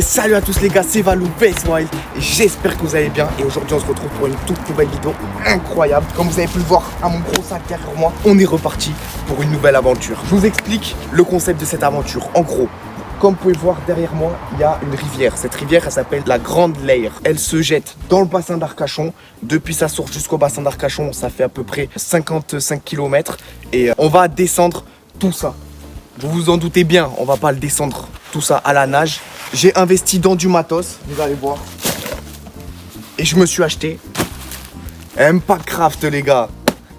Salut à tous les gars, c'est Valou Vs Wild et j'espère que vous allez bien. Et aujourd'hui on se retrouve pour une toute nouvelle vidéo incroyable. Comme vous avez pu le voir à mon gros sac derrière moi, on est reparti pour une nouvelle aventure. Je vous explique le concept de cette aventure. En gros, comme vous pouvez le voir derrière moi, il y a une rivière. Cette rivière, elle s'appelle la Grande Leyre. Elle se jette dans le bassin d'Arcachon. Depuis sa source jusqu'au bassin d'Arcachon, ça fait à peu près 55 km. Et on va descendre tout ça. Vous vous en doutez bien, on va pas le descendre tout ça à la nage. J'ai investi dans du matos, vous allez voir. Et je me suis acheté un pack craft, les gars.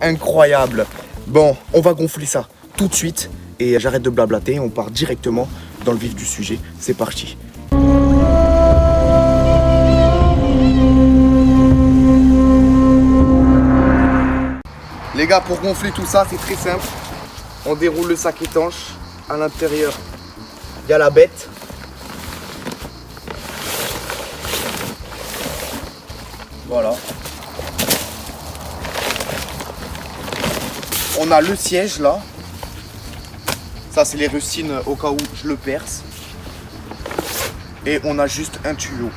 Incroyable. Bon, on va gonfler ça tout de suite. Et j'arrête de blablater, on part directement dans le vif du sujet. C'est parti. Les gars, pour gonfler tout ça, c'est très simple. On déroule le sac étanche. À l'intérieur, il y a la bête. Voilà. On a le siège là. Ça, c'est les rustines au cas où je le perce. Et on a juste un tuyau.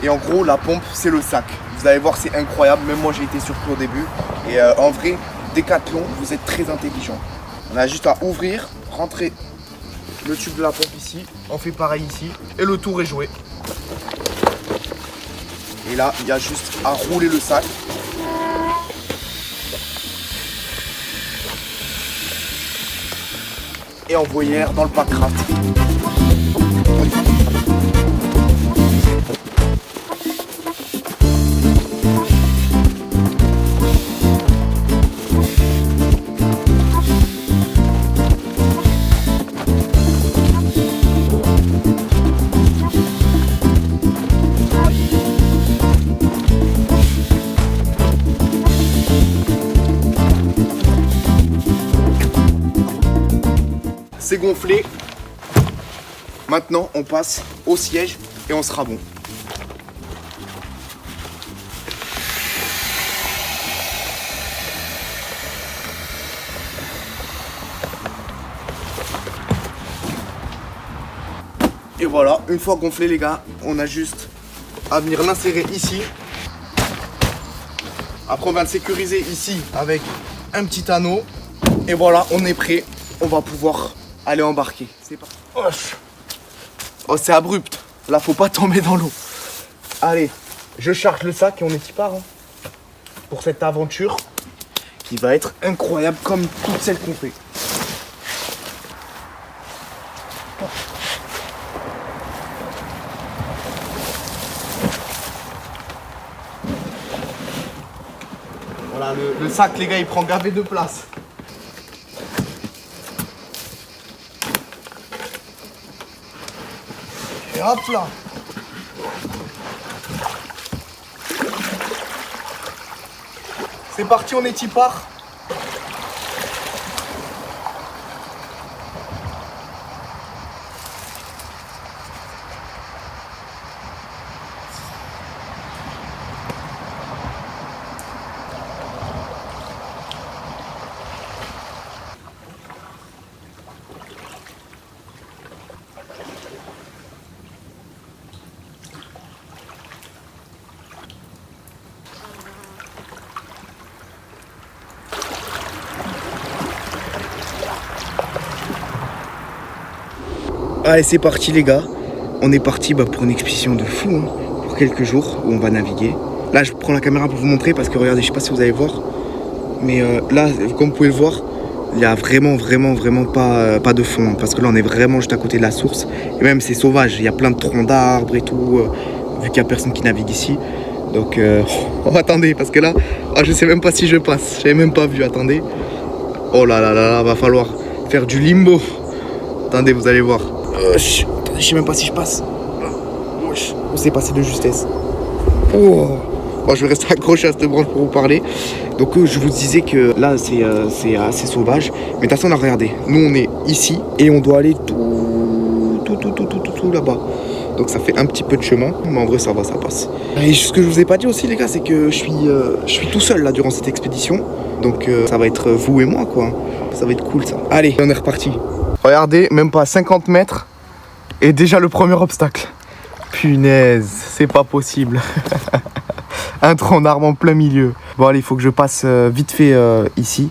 Et en gros, la pompe, c'est le sac. Vous allez voir, c'est incroyable. Même moi, j'ai été surpris au début. Et en vrai, Décathlon, vous êtes très intelligent. On a juste à ouvrir, rentrer le tube de la pompe ici, on fait pareil ici et le tour est joué. Et là, il y a juste à rouler le sac. Et envoyer l'air dans le pack craft. C'est gonflé. Maintenant, on passe au siège et on sera bon. Et voilà, une fois gonflé les gars, on a juste à venir l'insérer ici. Après, on va le sécuriser ici avec un petit anneau. Et voilà, on est prêt. On va pouvoir aller embarquer. C'est parti. Oh, c'est abrupt. Là, faut pas tomber dans l'eau. Allez, je charge le sac et on est y part. Pour cette aventure qui va être incroyable comme toutes celles qu'on fait. Voilà, le sac, les gars, il prend gavé de place. Et hop là. C'est parti, on est y part. Allez, c'est parti les gars. On est parti pour une expédition de fou, pour quelques jours où on va naviguer. Là, je prends la caméra pour vous montrer parce que regardez, je sais pas si vous allez voir, mais là, comme vous pouvez le voir, il y a vraiment pas de fond, parce que là, on est vraiment juste à côté de la source. Et même, c'est sauvage. Il y a plein de troncs d'arbres et tout, vu qu'il y a personne qui navigue ici. Donc, oh, attendez, parce que là, je sais même pas si je passe. J'avais même pas vu. Attendez. Oh là là là, va falloir faire du limbo. Attendez, vous allez voir. Je sais même pas si je passe. On s'est passé de justesse. Oh. Bon, je vais rester accroché à cette branche pour vous parler. Donc je vous disais que là c'est assez sauvage. Mais de toute façon là, regardez, nous on est ici et on doit aller tout là-bas. Donc ça fait un petit peu de chemin, mais en vrai ça va, ça passe. Et ce que je vous ai pas dit aussi les gars, c'est que je suis tout seul là durant cette expédition. Donc ça va être vous et moi quoi. Ça va être cool ça. Allez, on est reparti. Regardez, même pas 50 mètres et déjà le premier obstacle. Punaise, c'est pas possible. Un tronc d'arbre en plein milieu. Bon allez, il faut que je passe vite fait ici.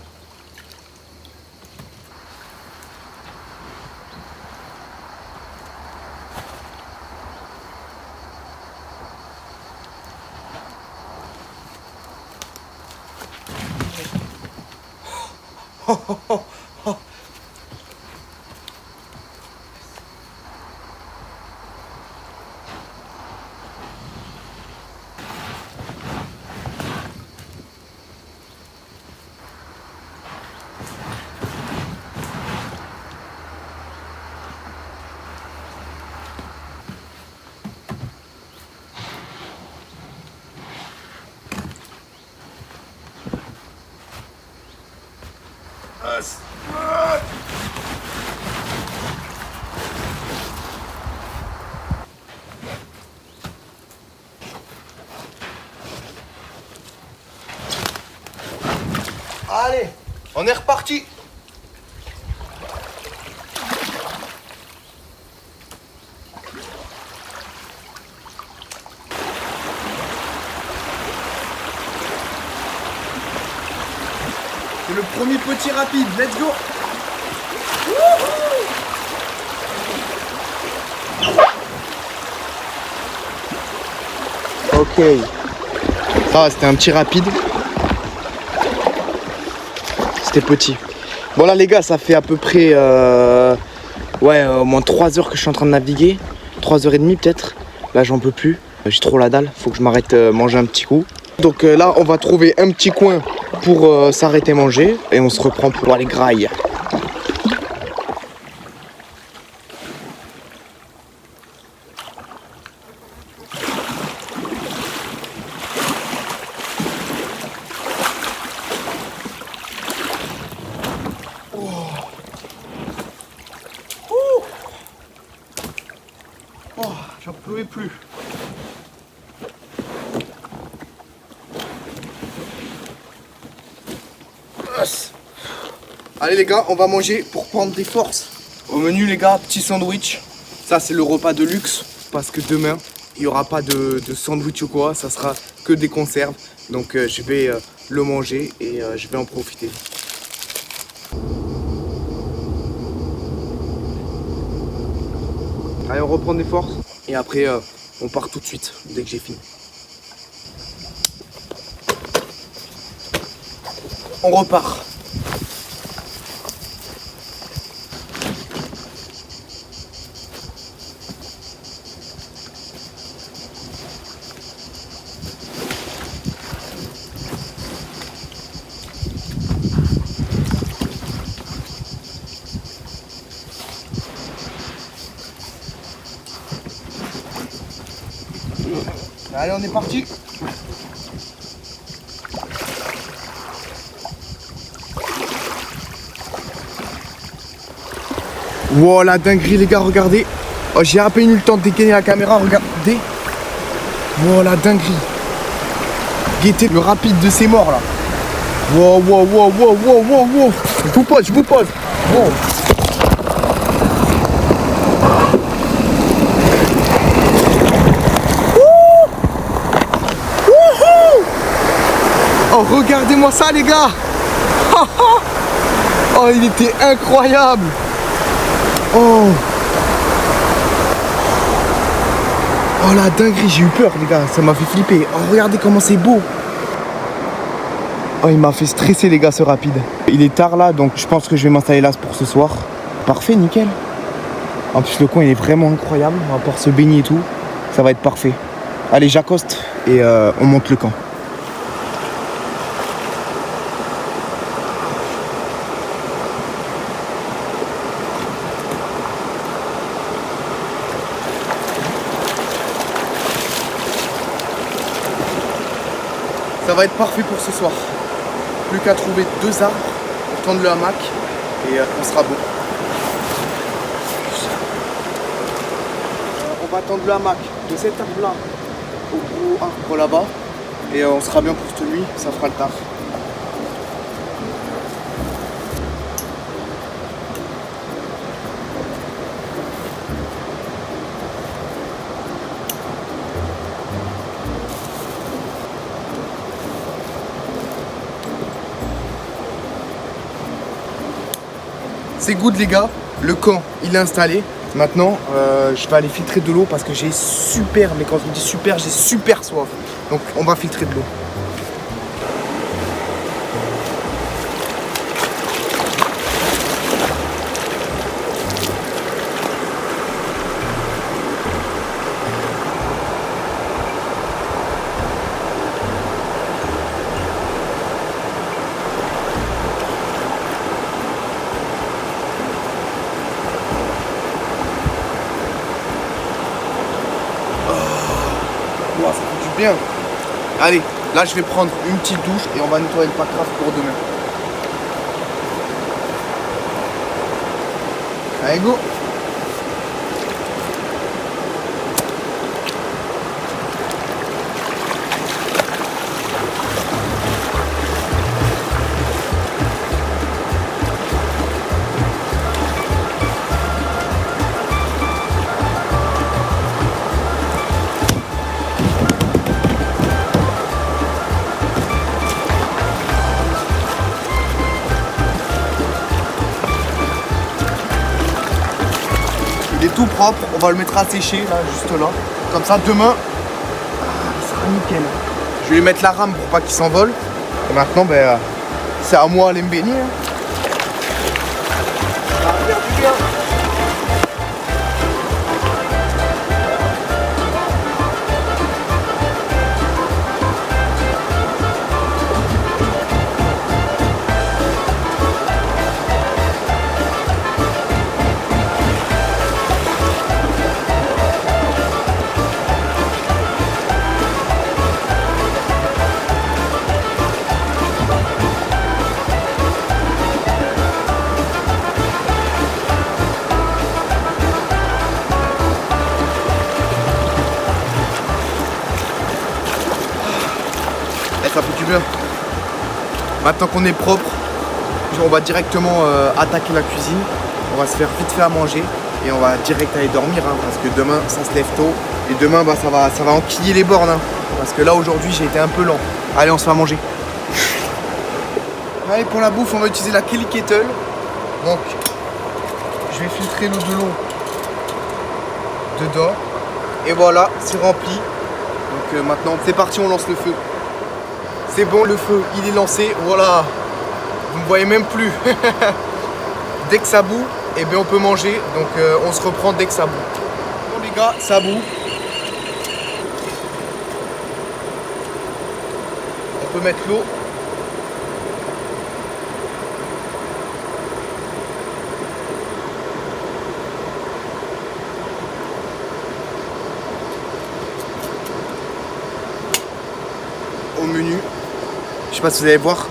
Allez, on est reparti. C'est le premier petit rapide, let's go. Ok. Ah, c'était un petit rapide. C'était petit. Bon là les gars, ça fait à peu près au moins 3 heures que je suis en train de naviguer. 3h30 peut-être. Là j'en peux plus. J'ai trop la dalle. Faut que je m'arrête manger un petit coup. Donc là on va trouver un petit coin pour s'arrêter manger. Et on se reprend pour aller graille. J'en pouvais plus. Allez les gars, on va manger pour prendre des forces. Au menu les gars, petit sandwich. Ça c'est le repas de luxe. Parce que demain, il n'y aura pas de sandwich ou quoi. Ça sera que des conserves. Donc je vais le manger et je vais en profiter. Allez, on reprend des forces. Et après, on part tout de suite, dès que j'ai fini. On repart. Allez, on est parti. Wow, la dinguerie les gars, regardez. Oh, j'ai à peine eu le temps de dégainer la caméra, regardez. Wow, la dinguerie. Guettez le rapide de ces morts là. Wow, wow, wow, wow, wow, wow, wow. Je vous pose. Wow. Oh, regardez-moi ça les gars. Oh, il était incroyable. Oh. Oh la dinguerie, j'ai eu peur les gars, ça m'a fait flipper. Oh, regardez comment c'est beau. Oh, il m'a fait stresser les gars ce rapide. Il est tard là, donc je pense que je vais m'installer là pour ce soir. Parfait, nickel. En plus le coin il est vraiment incroyable, on va pouvoir se baigner et tout. Ça va être parfait. Allez, j'accoste et on monte le camp. Ça va être parfait pour ce soir. Plus qu'à trouver 2 arbres pour tendre le hamac et on sera bon. On va tendre le hamac de cet arbre là au gros arbre là-bas et on sera bien pour cette nuit, ça fera le taf. c'est good les gars. Le camp, il est installé. Maintenant, je vais aller filtrer de l'eau parce que j'ai super, mais quand je me dis super, j'ai super soif. Donc on va filtrer de l'eau. Ça fait du bien. Allez, là je vais prendre une petite douche et on va nettoyer le packraft pour demain. Allez, go. Il est tout propre, on va le mettre à sécher là, juste là. Comme ça demain, il sera nickel. Je vais lui mettre la rame pour pas qu'il s'envole. Et maintenant, c'est à moi d'aller me baigner. Ça va faire du bien. Ça fait du bien. Maintenant qu'on est propre, on va directement attaquer la cuisine. On va se faire vite fait à manger et on va direct aller dormir parce que demain ça se lève tôt et demain ça va enquiller les bornes parce que là aujourd'hui j'ai été un peu lent. Allez, on se fait à manger. Allez, pour la bouffe on va utiliser la Kelly Kettle. Donc je vais filtrer l'eau de l'eau dedans et voilà, c'est rempli. Donc maintenant c'est parti, on lance le feu. C'est bon, le feu, il est lancé, voilà. Vous ne me voyez même plus. Dès que ça bout, eh bien on peut manger. Donc on se reprend dès que ça bout. Bon les gars, ça bout. On peut mettre l'eau. Au menu. Je sais pas si vous allez voir,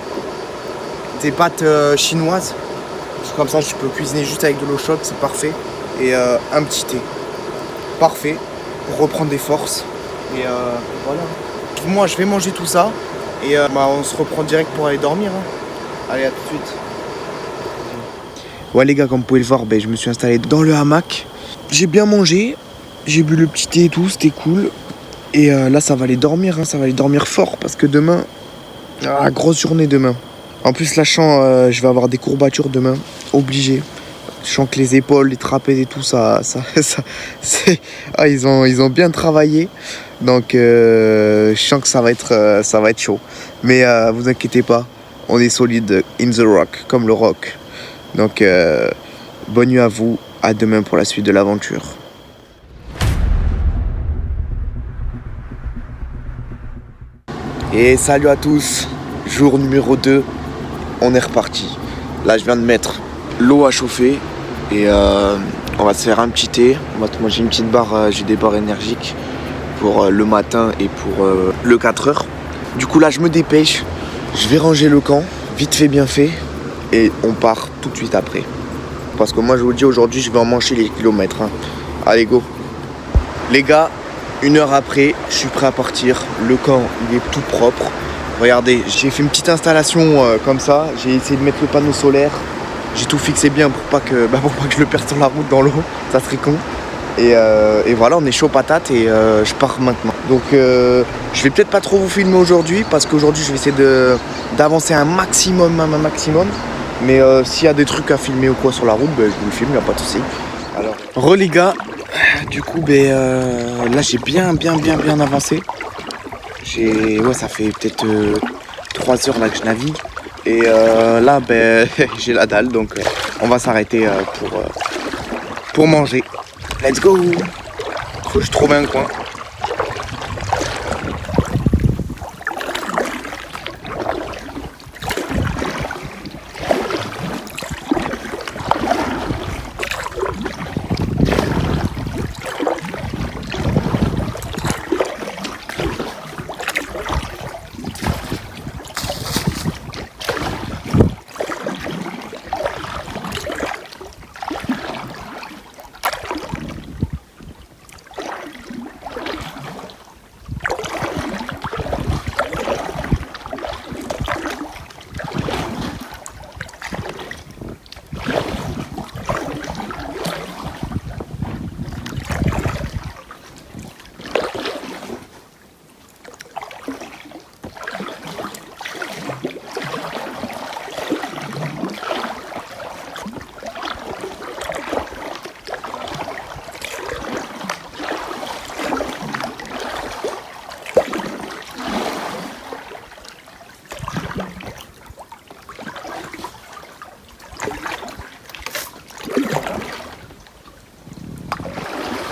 des pâtes chinoises. Comme ça, je peux cuisiner juste avec de l'eau chaude, c'est parfait. Et un petit thé. Parfait. Pour reprendre des forces. Et voilà. Moi, je vais manger tout ça. Et on se reprend direct pour aller dormir. Allez, à tout de suite. Ouais, les gars, comme vous pouvez le voir, je me suis installé dans le hamac. J'ai bien mangé. J'ai bu le petit thé et tout, c'était cool. Et là, ça va aller dormir, ça va aller dormir fort parce que demain, grosse journée demain. En plus, là, je vais avoir des courbatures demain, obligé. Je sens que les épaules, les trapèzes et tout, c'est... ils ont bien travaillé. Donc, je sens que ça va être chaud. Mais vous inquiétez pas, on est solide in the rock, comme le rock. Donc, bonne nuit à vous, à demain pour la suite de l'aventure. Et salut à tous, jour numéro 2, on est reparti. Là je viens de mettre l'eau à chauffer et on va se faire un petit thé. Moi j'ai une petite barre, j'ai des barres énergiques pour le matin et pour le 4h. Du coup là je me dépêche, je vais ranger le camp, vite fait bien fait, et on part tout de suite après. Parce que moi je vous dis aujourd'hui je vais en manger les kilomètres. Allez go. Les gars, 1 heure après, je suis prêt à partir. Le camp, il est tout propre. Regardez, j'ai fait une petite installation comme ça. J'ai essayé de mettre le panneau solaire. J'ai tout fixé bien pour pas que je le perde sur la route dans l'eau. Ça serait con. Et voilà, on est chaud patate et je pars maintenant. Donc je vais peut-être pas trop vous filmer aujourd'hui parce qu'aujourd'hui je vais essayer d'avancer un maximum. Mais s'il y a des trucs à filmer ou quoi sur la route, je vous le filme, y a pas de souci. Alors, les gars, du coup, là j'ai bien avancé. Ouais, ça fait peut-être 3 heures là que je navigue. Et là, j'ai la dalle, donc on va s'arrêter pour manger. Let's go! Faut que je trouve un coin.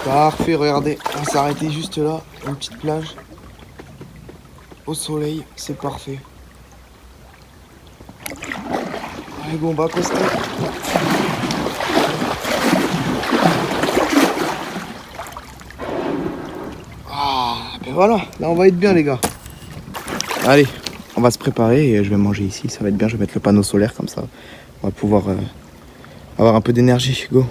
Parfait, regardez, on s'est arrêté juste là, une petite plage. Au soleil, c'est parfait. Allez, bon, on va accoster. Ah, voilà, là on va être bien les gars. Allez, on va se préparer et je vais manger ici, ça va être bien, je vais mettre le panneau solaire comme ça. On va pouvoir avoir un peu d'énergie, go.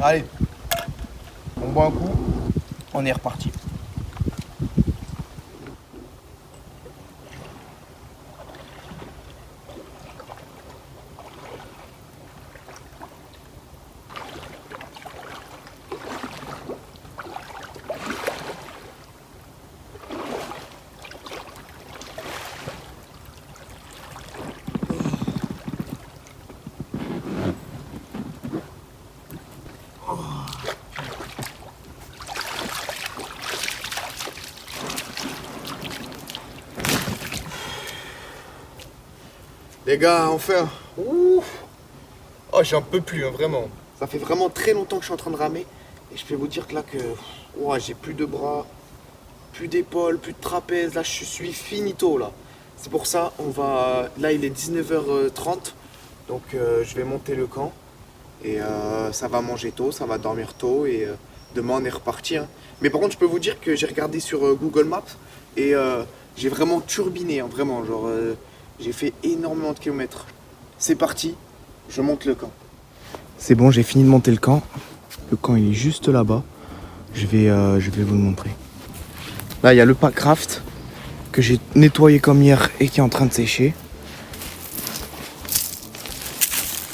Allez, on boit un coup, on est reparti. Les gars, enfin, ouf. Oh, j'en peux plus, hein, vraiment. Ça fait vraiment très longtemps que je suis en train de ramer. Et je peux vous dire que là, j'ai plus de bras, plus d'épaules, plus de trapèze. Là, je suis finito, là. C'est pour ça, là, il est 19h30. Donc, je vais monter le camp. Et ça va manger tôt, ça va dormir tôt. Et demain, on est reparti. Hein. Mais par contre, je peux vous dire que j'ai regardé sur Google Maps. Et j'ai vraiment turbiné, hein, vraiment. Genre... j'ai fait énormément de kilomètres. C'est parti, je monte le camp. C'est bon, j'ai fini de monter le camp. Le camp, il est juste là-bas. Je vais vous le montrer. Là, il y a le Packraft que j'ai nettoyé comme hier et qui est en train de sécher.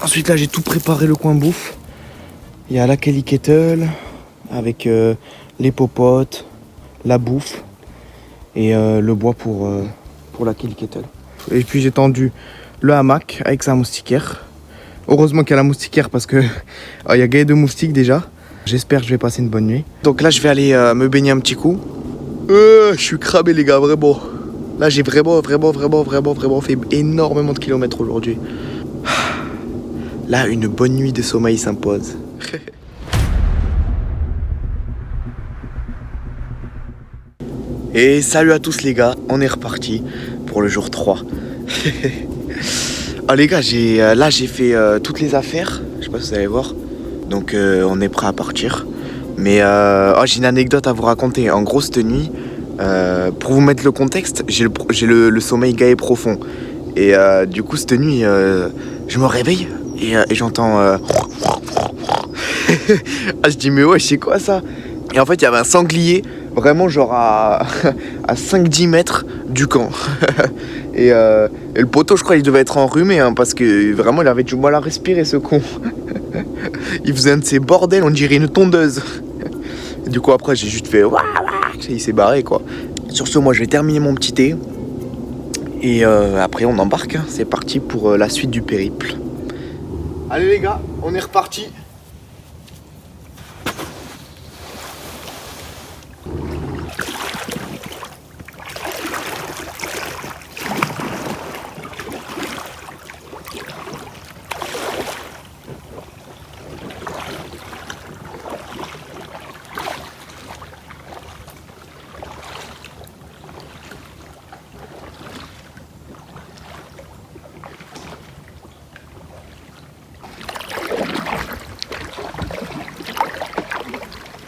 Ensuite, là, j'ai tout préparé le coin bouffe. Il y a la Kelly Kettle avec les popotes, la bouffe et le bois pour la Kelly Kettle. Et puis j'ai tendu le hamac avec sa moustiquaire. Heureusement qu'il y a la moustiquaire parce que il y a gagné de moustiques déjà. J'espère que je vais passer une bonne nuit. Donc là je vais aller me baigner un petit coup. Je suis cramé les gars, vraiment. Là j'ai vraiment fait énormément de kilomètres aujourd'hui. Là une bonne nuit de sommeil s'impose. Et salut à tous les gars, on est reparti pour le jour 3. Ah les gars, j'ai fait toutes les affaires, je sais pas si vous allez voir. Donc on est prêt à partir. Mais j'ai une anecdote à vous raconter. En gros cette nuit, pour vous mettre le contexte, j'ai le sommeil gai et profond. Et du coup cette nuit, je me réveille et j'entends... Ah je dis mais ouais, c'est quoi ça? Et en fait il y avait un sanglier vraiment genre à 5-10 mètres du camp. et le poteau, je crois, il devait être enrhumé, hein, parce que vraiment, il avait du mal à respirer, ce con. Il faisait un de ces bordels, on dirait une tondeuse. Et du coup, après, j'ai juste fait... Il s'est barré, quoi. Sur ce, moi, je vais terminer mon petit thé. Et après, on embarque. Hein. C'est parti pour la suite du périple. Allez, les gars, on est reparti.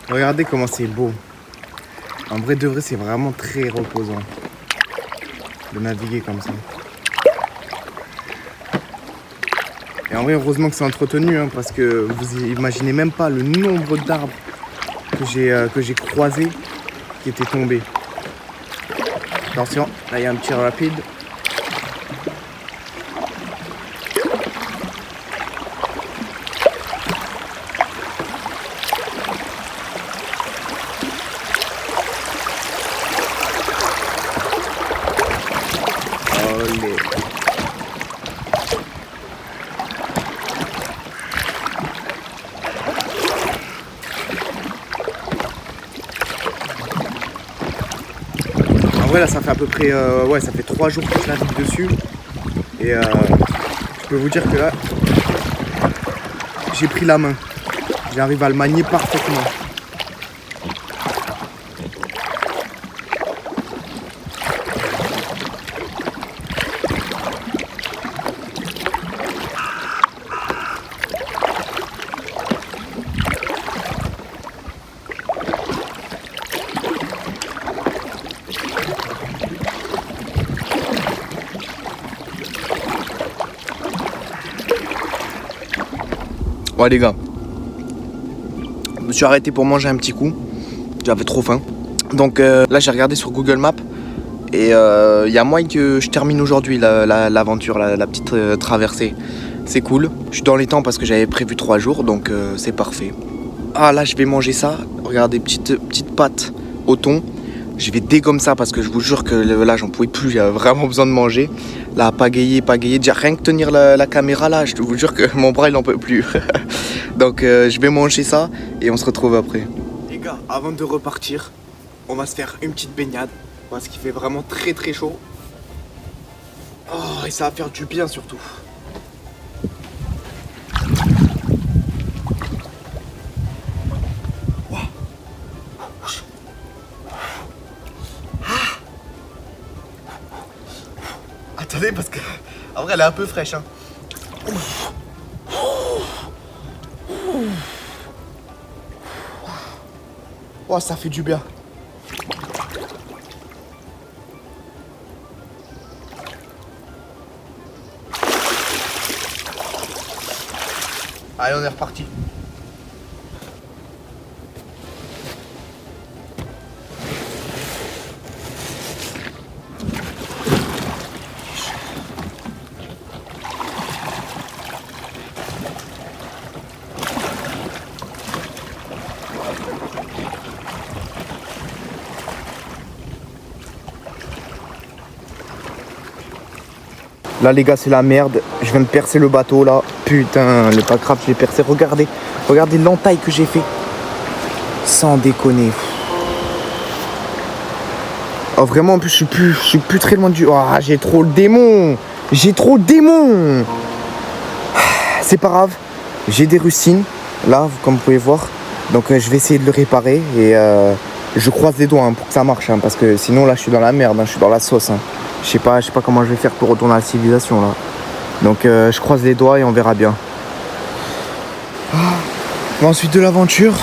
Regardez comment c'est beau. En vrai de vrai, c'est vraiment très reposant de naviguer comme ça. Et en vrai, heureusement que c'est entretenu, hein, parce que vous imaginez même pas le nombre d'arbres que j'ai croisés qui étaient tombés. Attention, là il y a un petit rapide. En vrai là ça fait à peu près ça fait 3 jours que je navigue dessus. Et je peux vous dire que là j'ai pris la main. J'arrive à le manier parfaitement. Ouais les gars, je me suis arrêté pour manger un petit coup, j'avais trop faim. Donc là j'ai regardé sur Google Maps et il y a moyen que je termine aujourd'hui l'aventure, la petite traversée. C'est cool, je suis dans les temps parce que j'avais prévu 3 jours, donc c'est parfait. Ah là je vais manger ça, regardez, petite pâte au thon. Je vais dégommer ça parce que je vous jure que là j'en pouvais plus, j'avais vraiment besoin de manger. Là, pagayer, déjà rien que tenir la caméra là, je vous jure que mon bras il n'en peut plus. Donc je vais manger ça et on se retrouve après. Les gars, avant de repartir, on va se faire une petite baignade parce qu'il fait vraiment très très chaud. Oh, et ça va faire du bien surtout. Attendez parce que en vrai elle est un peu fraîche hein. Oh ça fait du bien. Allez on est reparti. Là les gars c'est la merde, je viens de percer le bateau là. Putain, le pas grave, je l'ai percé. Regardez l'entaille que j'ai fait. Sans déconner. Oh vraiment en plus je suis plus très loin du... Oh j'ai trop le démon. C'est pas grave, j'ai des rustines là comme vous pouvez voir. Donc je vais essayer de le réparer et je croise les doigts hein, pour que ça marche hein, parce que sinon là je suis dans la merde, hein, je suis dans la sauce hein. Je sais pas comment je vais faire pour retourner à la civilisation là. Donc je croise les doigts et on verra bien. Bon, ensuite de l'aventure,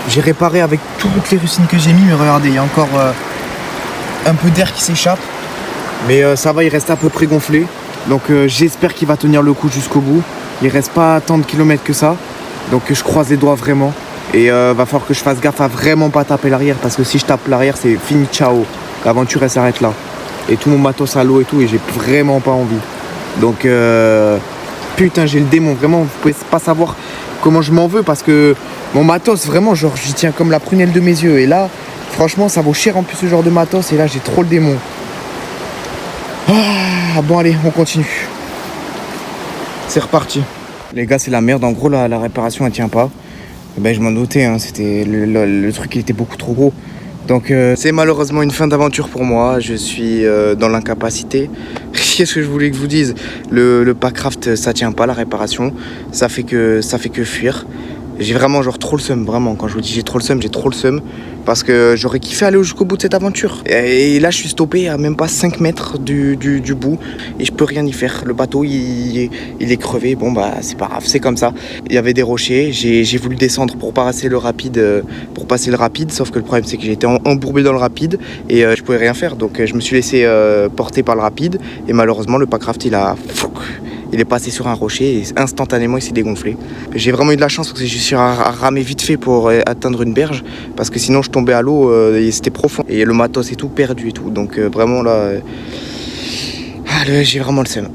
j'ai réparé avec toutes les rustines que j'ai mis. Mais regardez, il y a encore un peu d'air qui s'échappe. Mais ça va, il reste à peu près gonflé. Donc j'espère qu'il va tenir le coup jusqu'au bout. Il reste pas tant de kilomètres que ça. Donc je croise les doigts vraiment. Et va falloir que je fasse gaffe à vraiment pas taper l'arrière, parce que si je tape l'arrière, c'est fini, ciao. L'aventure, elle s'arrête là. Et tout mon matos à l'eau et tout, et j'ai vraiment pas envie. Donc, putain, j'ai le démon. Vraiment, vous pouvez pas savoir comment je m'en veux, parce que mon matos, vraiment, genre, j'y tiens comme la prunelle de mes yeux. Et là, franchement, ça vaut cher en plus ce genre de matos. Et là, j'ai trop le démon. Ah, bon, allez, on continue. C'est reparti. Les gars, c'est la merde. En gros, la réparation, elle tient pas. Ben, je m'en doutais, hein. C'était le truc, il était beaucoup trop gros. Donc, c'est malheureusement une fin d'aventure pour moi. Je suis dans l'incapacité. Qu'est-ce que je voulais que je vous dise? Le Packraft, ça tient pas, la réparation. Ça fait que fuir. J'ai vraiment genre trop le seum, vraiment. Quand je vous dis j'ai trop le seum, parce que j'aurais kiffé aller jusqu'au bout de cette aventure. Et là, je suis stoppé à même pas 5 mètres du bout et je peux rien y faire. Le bateau, il est crevé. Bon, bah, c'est pas grave, c'est comme ça. Il y avait des rochers. J'ai voulu descendre pour passer le rapide, sauf que le problème, c'est que j'ai été embourbé dans le rapide et je pouvais rien faire. Donc, je me suis laissé porter par le rapide et malheureusement, le Packraft, il est passé sur un rocher et instantanément il s'est dégonflé. J'ai vraiment eu de la chance parce que j'ai réussi à ramer vite fait pour atteindre une berge, parce que sinon je tombais à l'eau et c'était profond. Et le matos et tout perdu et tout. Donc vraiment là, j'ai vraiment le seum.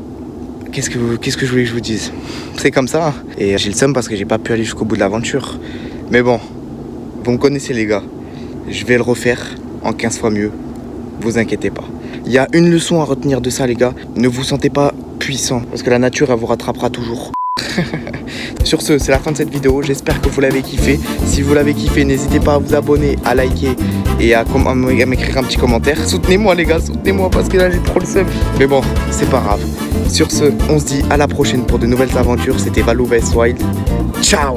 Qu'est-ce que je voulais que je vous dise? C'est comme ça. Et j'ai le seum parce que j'ai pas pu aller jusqu'au bout de l'aventure. Mais bon, vous me connaissez les gars. Je vais le refaire en 15 fois mieux. Vous inquiétez pas. Il y a une leçon à retenir de ça les gars. Ne vous sentez pas puissant, parce que la nature elle vous rattrapera toujours. Sur ce, c'est la fin de cette vidéo, j'espère que vous l'avez kiffé. Si vous l'avez kiffé, n'hésitez pas à vous abonner, à liker et à m'écrire un petit commentaire. Soutenez-moi les gars, soutenez-moi, parce que là j'ai trop le seum. Mais bon, c'est pas grave. Sur ce, on se dit à la prochaine pour de nouvelles aventures. C'était Valou vs Wild. Ciao.